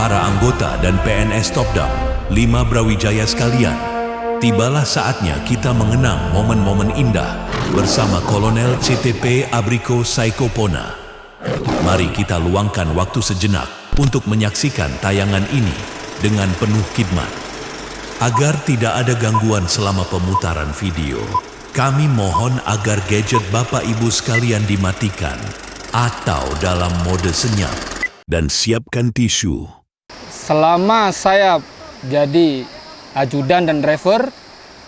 Para anggota dan PNS Topdam, 5 Brawijaya sekalian, tibalah saatnya kita mengenang momen-momen indah bersama Kolonel CTP Abriko Saikopona. Mari kita luangkan waktu sejenak untuk menyaksikan tayangan ini dengan penuh khidmat. Agar tidak ada gangguan selama pemutaran video, kami mohon agar gadget Bapak Ibu sekalian dimatikan atau dalam mode senyap dan siapkan tisu. Selama saya jadi ajudan dan driver,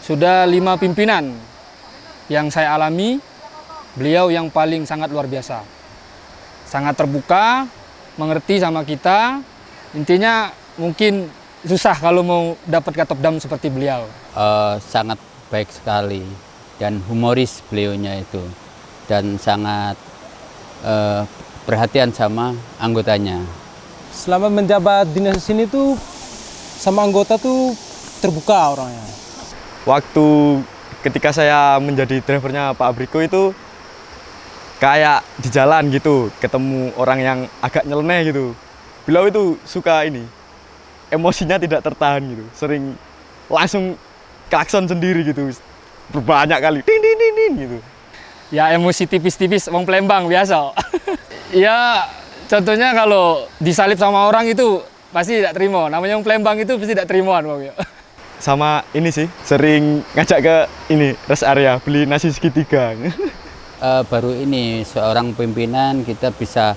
sudah 5 pimpinan yang saya alami. Beliau yang paling sangat luar biasa. Sangat terbuka, mengerti sama kita. Intinya mungkin susah kalau mau dapat Katopdam seperti beliau. Sangat baik sekali dan humoris beliaunya itu. Dan sangat perhatian sama anggotanya. Selama menjabat dinas di sini tuh sama anggota tuh terbuka orangnya. Waktu ketika saya menjadi drivernya Pak Abriko itu kayak di jalan gitu, ketemu orang yang agak nyeleneh gitu. Beliau itu suka emosinya tidak tertahan gitu, sering langsung klakson sendiri gitu, berbanyak kali, din din din din gitu. Ya emosi tipis-tipis, wong Palembang biasa. Ya contohnya kalau disalip sama orang itu pasti tidak terima. Namanya wong Palembang itu pasti tidak terima. Sama ini sih, sering ngajak ke rest area beli nasi segitiga. Baru ini seorang pimpinan kita bisa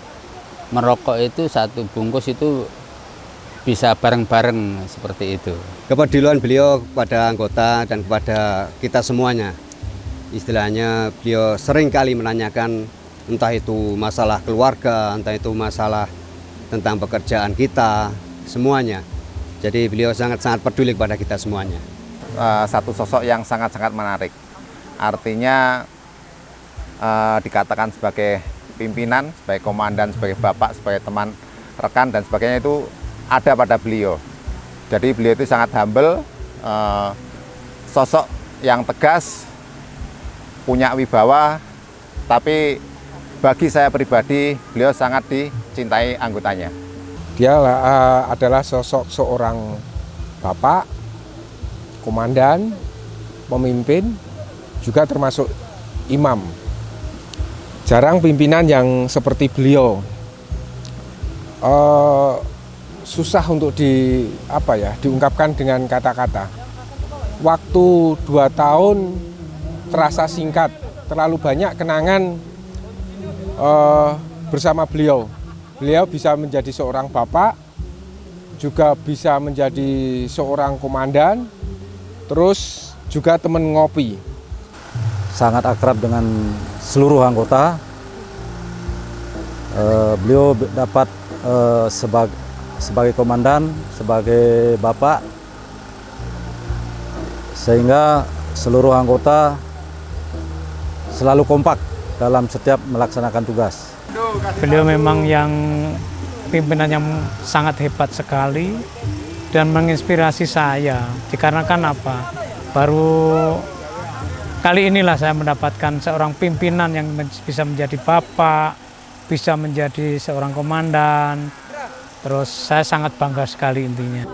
merokok itu 1 bungkus itu bisa bareng-bareng seperti itu. Kepedulian beliau kepada anggota dan kepada kita semuanya. Istilahnya beliau sering kali menanyakan entah itu masalah keluarga, entah itu masalah tentang pekerjaan kita, semuanya. Jadi beliau sangat-sangat peduli kepada kita semuanya. Satu sosok yang sangat-sangat menarik. Artinya dikatakan sebagai pimpinan, sebagai komandan, sebagai bapak, sebagai teman, rekan, dan sebagainya itu ada pada beliau. Jadi beliau itu sangat humble, sosok yang tegas, punya wibawa, tapi bagi saya pribadi, beliau sangat dicintai anggotanya. Dia adalah sosok seorang bapak, komandan, pemimpin, juga termasuk imam. Jarang pimpinan yang seperti beliau. Susah untuk diungkapkan dengan kata-kata. Waktu 2 tahun terasa singkat, terlalu banyak kenangan bersama beliau. Beliau bisa menjadi seorang bapak, juga bisa menjadi seorang komandan, terus juga teman ngopi. Sangat akrab dengan seluruh anggota. Beliau dapat sebagai komandan, sebagai bapak, sehingga seluruh anggota selalu kompak dalam setiap melaksanakan tugas. Beliau memang yang pimpinan yang sangat hebat sekali dan menginspirasi saya. Dikarenakan apa? Baru kali inilah saya mendapatkan seorang pimpinan yang bisa menjadi bapak, bisa menjadi seorang komandan. Terus saya sangat bangga sekali intinya.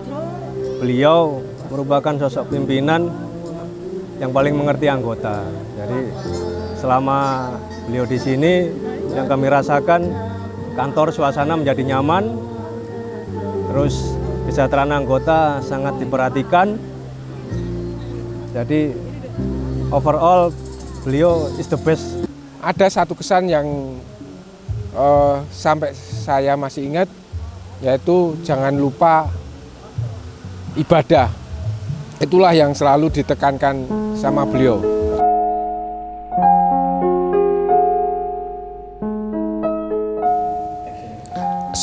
Beliau merupakan sosok pimpinan yang paling mengerti anggota. Jadi selama beliau di sini, yang kami rasakan kantor suasana menjadi nyaman, terus kesejahteraan anggota sangat diperhatikan. Jadi overall beliau is the best. Ada satu kesan yang sampai saya masih ingat, yaitu jangan lupa ibadah. Itulah yang selalu ditekankan sama beliau.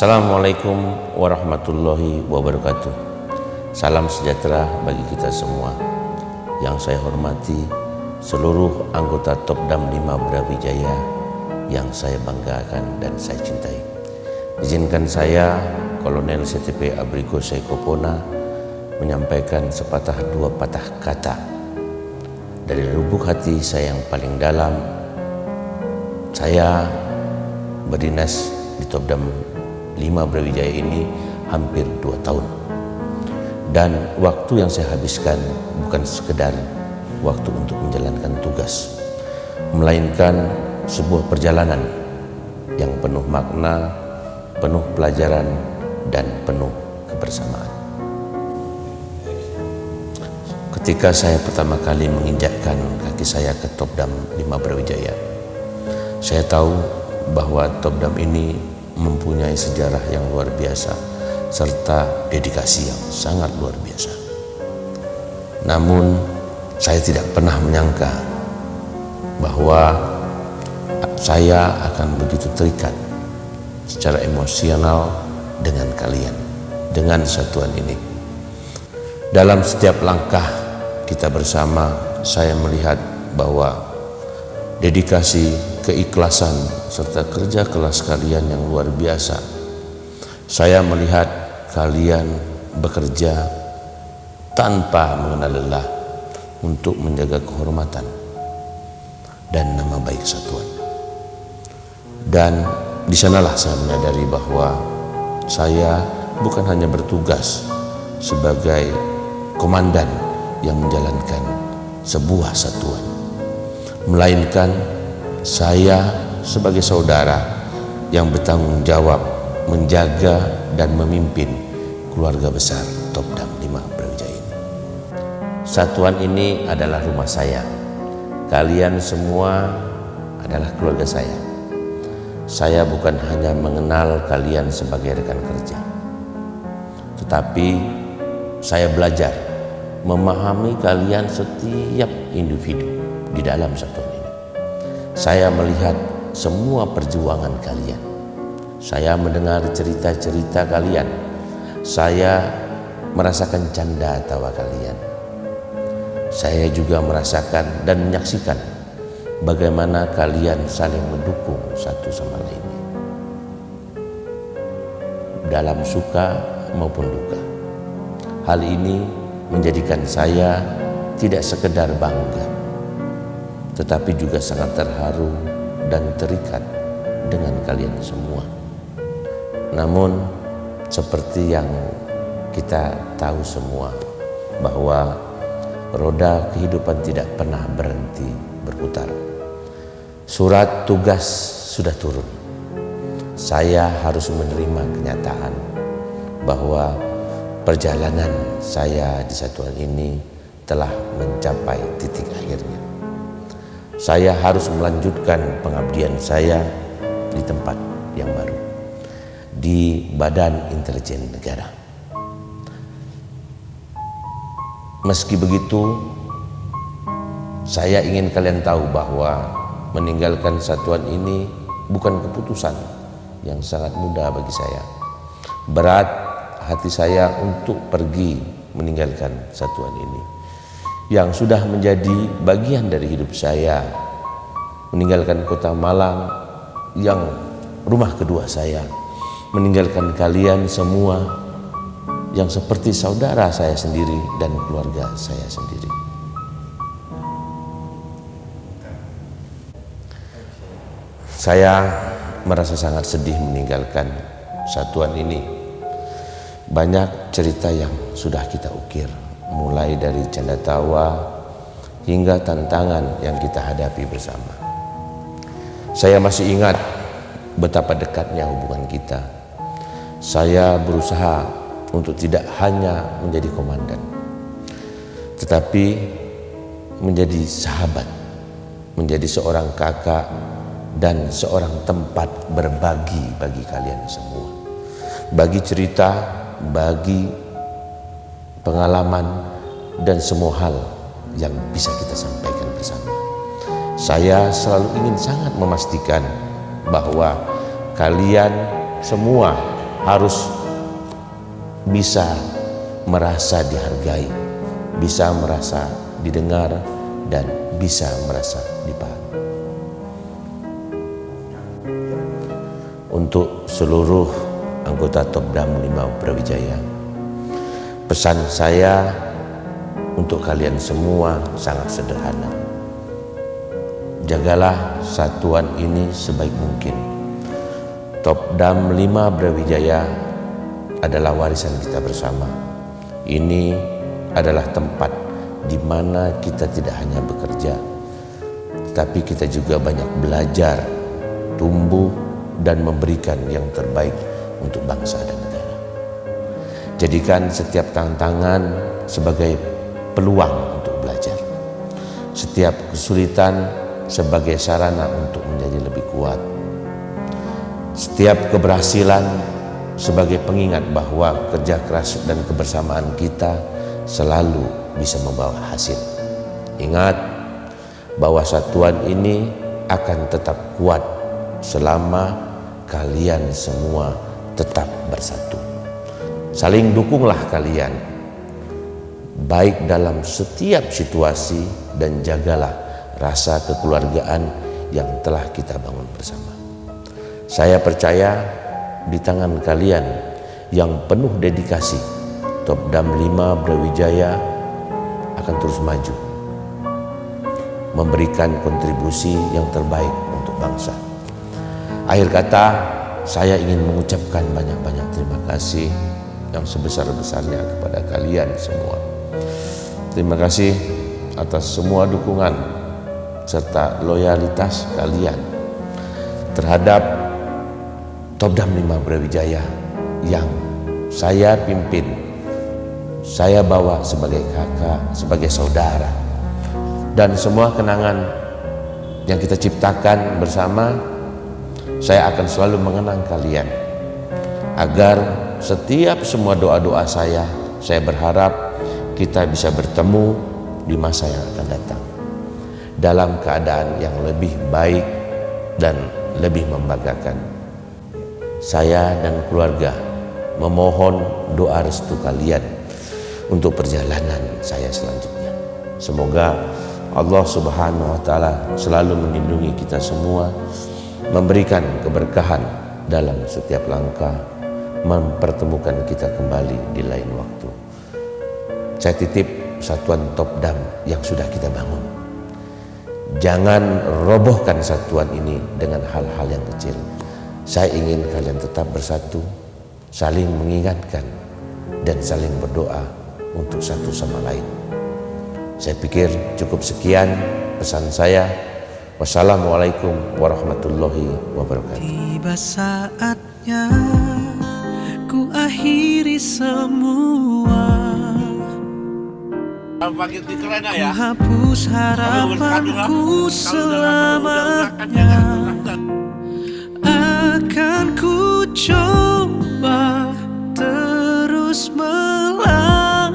Assalamualaikum warahmatullahi wabarakatuh. Salam sejahtera bagi kita semua. Yang saya hormati seluruh anggota Topdam 5 Brawijaya yang saya banggakan dan saya cintai. Izinkan saya, Kolonel CTP Abriko Saikopona, menyampaikan sepatah 2 patah kata dari lubuk hati saya yang paling dalam. Saya berdinas di Topdam 5 Brawijaya ini hampir 2 tahun. Dan waktu yang saya habiskan bukan sekedar waktu untuk menjalankan tugas, melainkan sebuah perjalanan yang penuh makna, penuh pelajaran, dan penuh kebersamaan. Ketika saya pertama kali menginjakkan kaki saya ke Topdam 5 Brawijaya, saya tahu bahwa Topdam ini mempunyai sejarah yang luar biasa serta dedikasi yang sangat luar biasa. Namun saya tidak pernah menyangka bahwa saya akan begitu terikat secara emosional dengan kalian, dengan satuan ini. Dalam setiap langkah kita bersama, saya melihat bahwa dedikasi, keikhlasan, serta kerja keras kalian yang luar biasa. Saya melihat kalian bekerja tanpa mengenal lelah untuk menjaga kehormatan dan nama baik satuan. Dan di sanalah saya menyadari bahwa saya bukan hanya bertugas sebagai komandan yang menjalankan sebuah satuan, melainkan saya sebagai saudara yang bertanggung jawab menjaga dan memimpin keluarga besar Topdam 5 Brawijaya ini. Satuan ini adalah rumah saya. Kalian semua adalah keluarga saya. Saya bukan hanya mengenal kalian sebagai rekan kerja, tetapi saya belajar memahami kalian setiap individu di dalam satuan ini. Saya melihat semua perjuangan kalian. Saya mendengar cerita-cerita kalian. Saya merasakan canda tawa kalian. Saya juga merasakan dan menyaksikan bagaimana kalian saling mendukung satu sama lainnya dalam suka maupun duka. Hal ini menjadikan saya tidak sekedar bangga, tetapi juga sangat terharu dan terikat dengan kalian semua. Namun seperti yang kita tahu semua bahwa roda kehidupan tidak pernah berhenti berputar. Surat tugas sudah turun. Saya harus menerima kenyataan bahwa perjalanan saya di satuan ini telah mencapai titik akhirnya. Saya harus melanjutkan pengabdian saya di tempat yang baru, di Badan Intelijen Negara. Meski begitu, saya ingin kalian tahu bahwa meninggalkan satuan ini bukan keputusan yang sangat mudah bagi saya. Berat hati saya untuk pergi meninggalkan satuan ini yang sudah menjadi bagian dari hidup saya, meninggalkan kota Malang yang rumah kedua saya, meninggalkan kalian semua yang seperti saudara saya sendiri dan keluarga saya sendiri. Saya merasa sangat sedih meninggalkan satuan ini. Banyak cerita yang sudah kita ukir, mulai dari canda tawa hingga tantangan yang kita hadapi bersama. Saya masih ingat betapa dekatnya hubungan kita. Saya berusaha untuk tidak hanya menjadi komandan, tetapi menjadi sahabat, menjadi seorang kakak, dan seorang tempat berbagi bagi kalian semua. Bagi cerita, bagi pengalaman, dan semua hal yang bisa kita sampaikan bersama. Saya selalu ingin sangat memastikan bahwa kalian semua harus bisa merasa dihargai, bisa merasa didengar, dan bisa merasa dipahami. Untuk seluruh anggota Topdam 5 Brawijaya, pesan saya untuk kalian semua sangat sederhana. Jagalah satuan ini sebaik mungkin. Topdam 5 Brawijaya adalah warisan kita bersama. Ini adalah tempat di mana kita tidak hanya bekerja, tetapi kita juga banyak belajar, tumbuh, dan memberikan yang terbaik untuk bangsa dan negara. Jadikan setiap tantangan sebagai peluang untuk belajar, setiap kesulitan sebagai sarana untuk menjadi lebih kuat, setiap keberhasilan sebagai pengingat bahwa kerja keras dan kebersamaan kita selalu bisa membawa hasil. Ingat bahwa satuan ini akan tetap kuat selama kalian semua tetap bersatu. Saling dukunglah kalian, baik dalam setiap situasi, dan jagalah rasa kekeluargaan yang telah kita bangun bersama. Saya percaya di tangan kalian yang penuh dedikasi, Topdam 5 Brawijaya akan terus maju, memberikan kontribusi yang terbaik untuk bangsa. Akhir kata, saya ingin mengucapkan banyak-banyak terima kasih yang sebesar-besarnya kepada kalian semua. Terima kasih atas semua dukungan serta loyalitas kalian terhadap Topdam 5 Brawijaya yang saya pimpin, saya bawa sebagai kakak, sebagai saudara. Dan semua kenangan yang kita ciptakan bersama, saya akan selalu mengenang kalian. Agar setiap semua doa-doa saya berharap kita bisa bertemu di masa yang akan datang dalam keadaan yang lebih baik dan lebih membanggakan. Saya dan keluarga memohon doa restu kalian untuk perjalanan saya selanjutnya. Semoga Allah Subhanahu wa Ta'ala selalu melindungi kita semua, memberikan keberkahan dalam setiap langkah, mempertemukan kita kembali di lain waktu. Saya titip satuan Topdam yang sudah kita bangun. Jangan robohkan satuan ini dengan hal-hal yang kecil. Saya ingin kalian tetap bersatu, saling mengingatkan, dan saling berdoa untuk satu sama lain. Saya pikir cukup sekian pesan saya. Wassalamualaikum warahmatullahi wabarakatuh. Tiba saatnya ku akhiri semua. Ku hapus harapanku selamanya. Akan ku coba terus melangkah,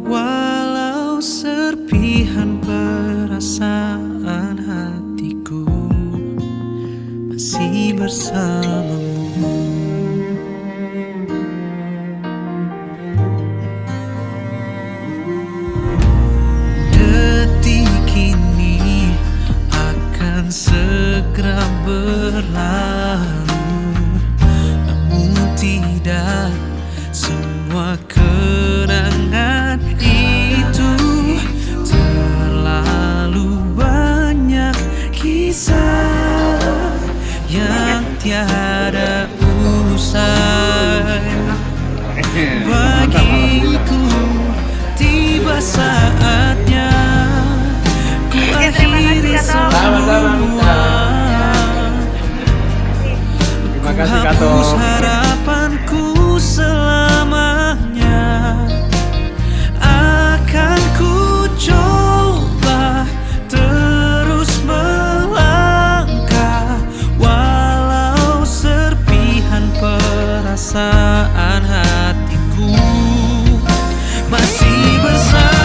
walau serpihan perasaan hatiku masih bersamamu. Detik ini akan segera berlalu, namun tidak semua kenangan itu. Terlalu banyak kisah yang tiada usai. Bagiku tiba saatnya ku akhiri semua. Ku hapus harapanku selamanya. Akan ku coba terus melangkah, walau serpihan perasaan hatiku masih bersamamu.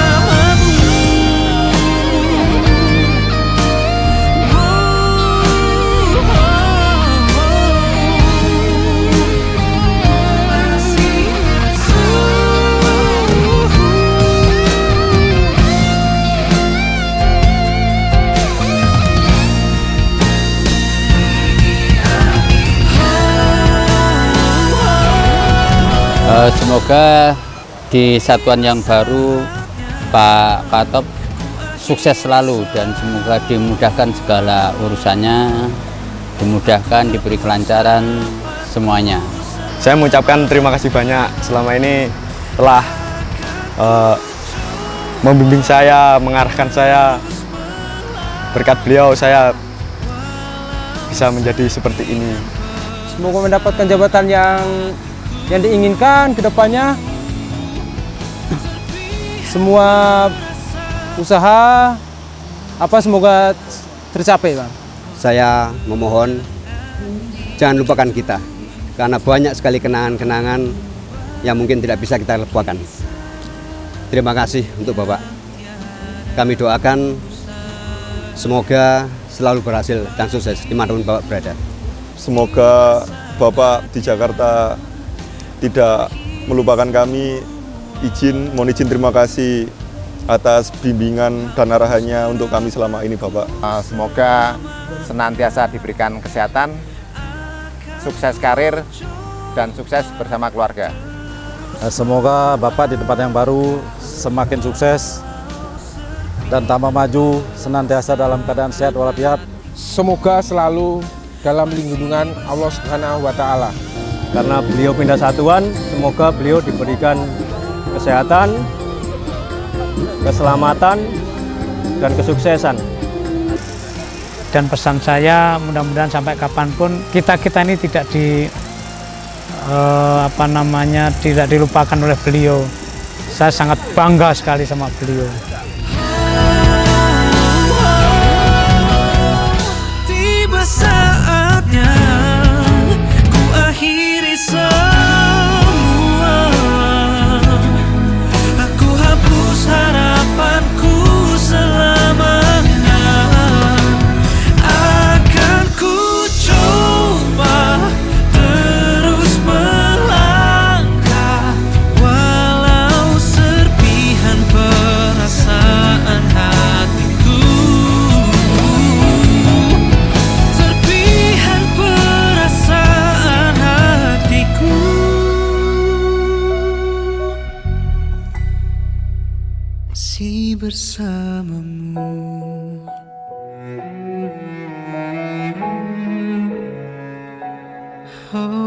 Semoga di satuan yang baru Pak Top sukses selalu, dan semoga dimudahkan segala urusannya, dimudahkan, diberi kelancaran semuanya. Saya mengucapkan terima kasih banyak selama ini telah membimbing saya, mengarahkan saya. Berkat beliau saya bisa menjadi seperti ini. Semoga mendapatkan jabatan yang diinginkan ke depannya. Semua usaha semoga tercapai, Bang. Saya memohon jangan lupakan kita, karena banyak sekali kenangan-kenangan yang mungkin tidak bisa kita lupakan. Terima kasih untuk Bapak. Kami doakan semoga selalu berhasil dan sukses dimanapun Bapak berada. Semoga Bapak di Jakarta tidak melupakan kami. Mohon izin terima kasih atas bimbingan dan arahannya untuk kami selama ini, Bapak. Semoga senantiasa diberikan kesehatan, sukses karir, dan sukses bersama keluarga. Semoga Bapak di tempat yang baru semakin sukses dan tambah maju, senantiasa dalam keadaan sehat walafiat. Semoga selalu dalam lindungan Allah Subhanahu wa Ta'ala. Karena beliau pindah satuan, semoga beliau diberikan kesehatan, keselamatan, dan kesuksesan. Dan pesan saya mudah-mudahan sampai kapanpun kita ini tidak tidak dilupakan oleh beliau. Saya sangat bangga sekali sama beliau. Tiba saatnya ku akhiri semua. Aku hapus harapanku selamanya. Akan ku coba terus melangkah, walau serpihan perasaan hatiku. Serpihan perasaan hatiku masih bersamamu. Oh.